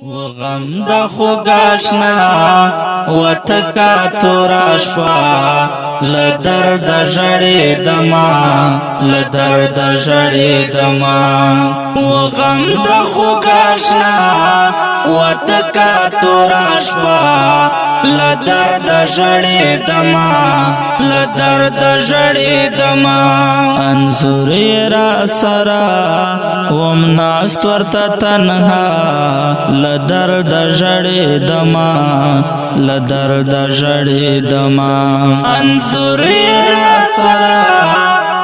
وغم د خوگاشنا و تکا توراشوا لدرد جڑی دما لدرد جڑی دما وغم د خوگاشنا و تکا توراشوا لدرد جڑی دما لدرد جڑی دما انظر را سرا ومناست ورتا تنها لدرد جڑی دما لدرد جڑی دما انظر را سرا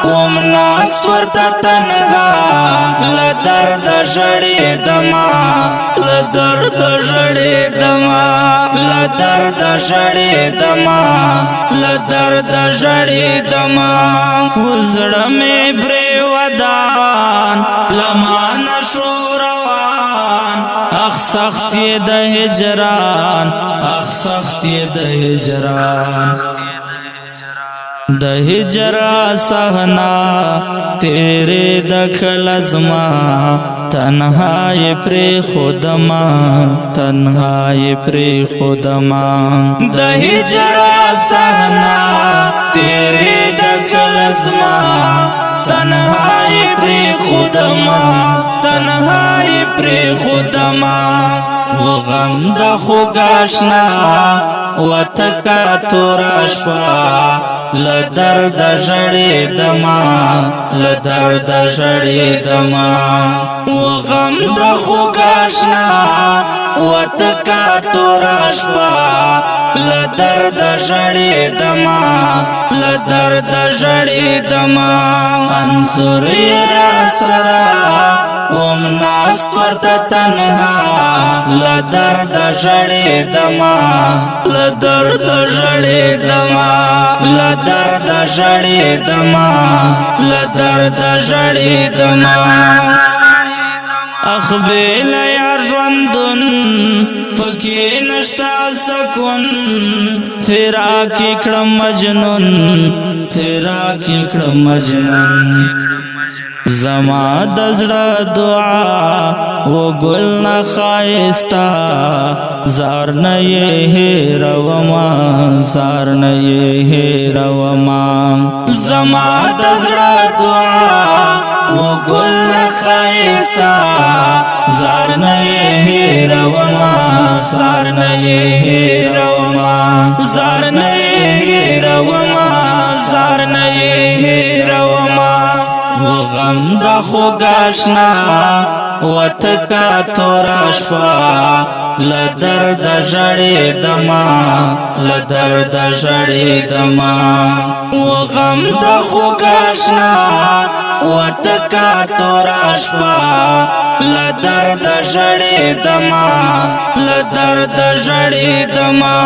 ومناست ورتا تنها لدرد جڑی دما لدرد جڑی دما لدرد جڑی دما لدرد جڑی دما وزړه مې پرې ودان لمان شو روان اخ سخت د هجران اخ سخت د هجران د هجر سهنا تیرے دخل ازما تنہائی پری خودما تنہائی پری خودما د هجر سهنا تیرے دخل ازما تنہائی پری خودما تنہائی پری خودما وغم د خوگاشنا و تکا توراشوا لدرد جڑی دما لدرد جڑی دما وغم د خوگاشنا و تکا توراشوا لدرد جڑی دما لدرد جڑی دما انظر را سرا ومناست ورتا تنها لدرد جڑی دما لدرد جڑی دما لدرد جڑی دما لدرد جڑی دما اخبیل یار ژوندون پکی نشتا سکون فراقی کړم مجنون فراقی کړم مجنون زما د زړه دعا و ګل نه ښایستا زار نه یې هېروما زار نه یې هېروما زما د زړه دعا و ګل نه ښایستا زار نه یې هېروما زار نه یې هېروما زار نه یې هېروما زار نه یې هېروما وغم د خوگاشنا و تکا توراشوا لدرد جڑی دما لدرد جڑی دما وغم د خوگاشنا و تکا توراشوا لدرد جڑی دما لدرد جڑی دما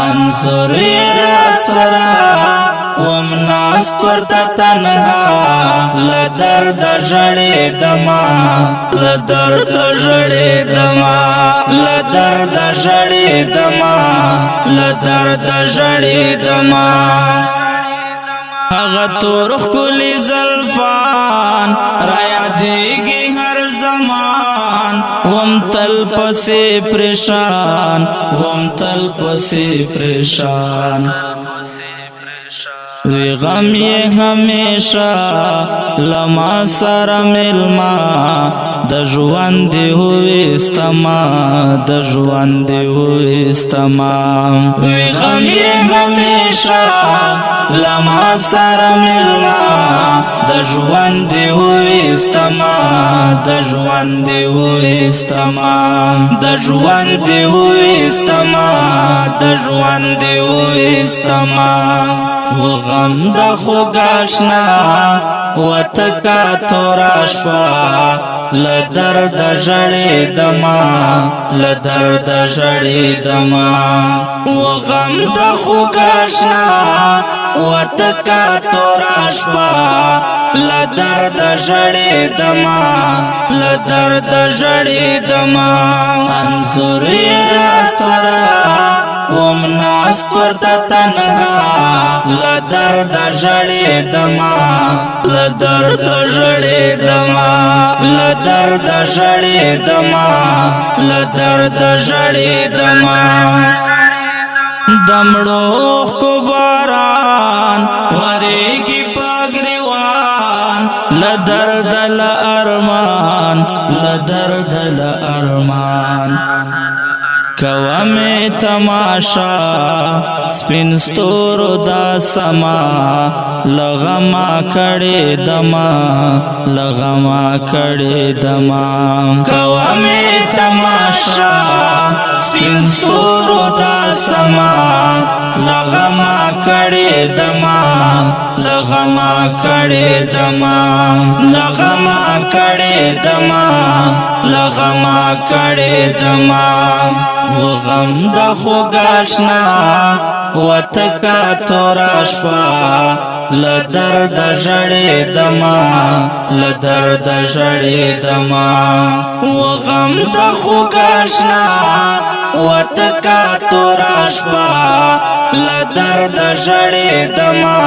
انظر را سرا ومناست ورتا تنها لدرد جڑی دما لدرد جڑی دما لدرد جڑی دما لدرد جڑی دما اغا تورخ کلی زلفان رایا دیگی ہر زمان وم تل پسی پریشان وم تل پسی پریشان وی غم یہ ہمیشہ لما سارا ملما د ژوند ہوئی استما د ژوند ہوئی استما وی غم یہ ہمیشہ لما سارا ملما د ژوند ہوئی استما د ژوند ہوئی استما د ژوند ہوئی استما د ژوند ہوئی استما وغم د خوگاشنا و تکا توراشوا لدرد جڑی دما لدرد جڑی دما وغم د خوگاشنا و تکا توراشوا لدرد جڑی دما لدرد جڑی دما انظر را سرا ومناست ناست ورته تنها لدرد ژړېدما لدرد ژړېدما لدرد ژړېدما لدرد ژړېدما دمړو کو باران ورېږي پګریوان لدرد لارمان لدرد لارمان کومه تماشا سپین ستورو دا سما لغما کړي دما لغما کړي دما کومه تماشا سپین ستورو دا سما لغما کړي دما لغما کړي دما لغما کړي دما لغما کړي دما وغم د خوګاشنا وتکا توراشوا لدرد ژړېدما لدرد ژړېدما وغم د خوګاشنا وتکا توراشوا لدرد ژړېدما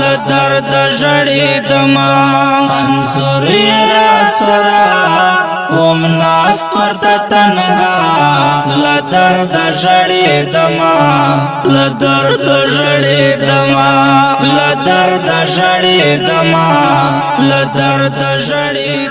لدرد ژړېدما انصر را سرا ناست ورته تنها لدرد ژړېدما لدرد ژړېدما لدرد ژړېدما لدرد ژړېدما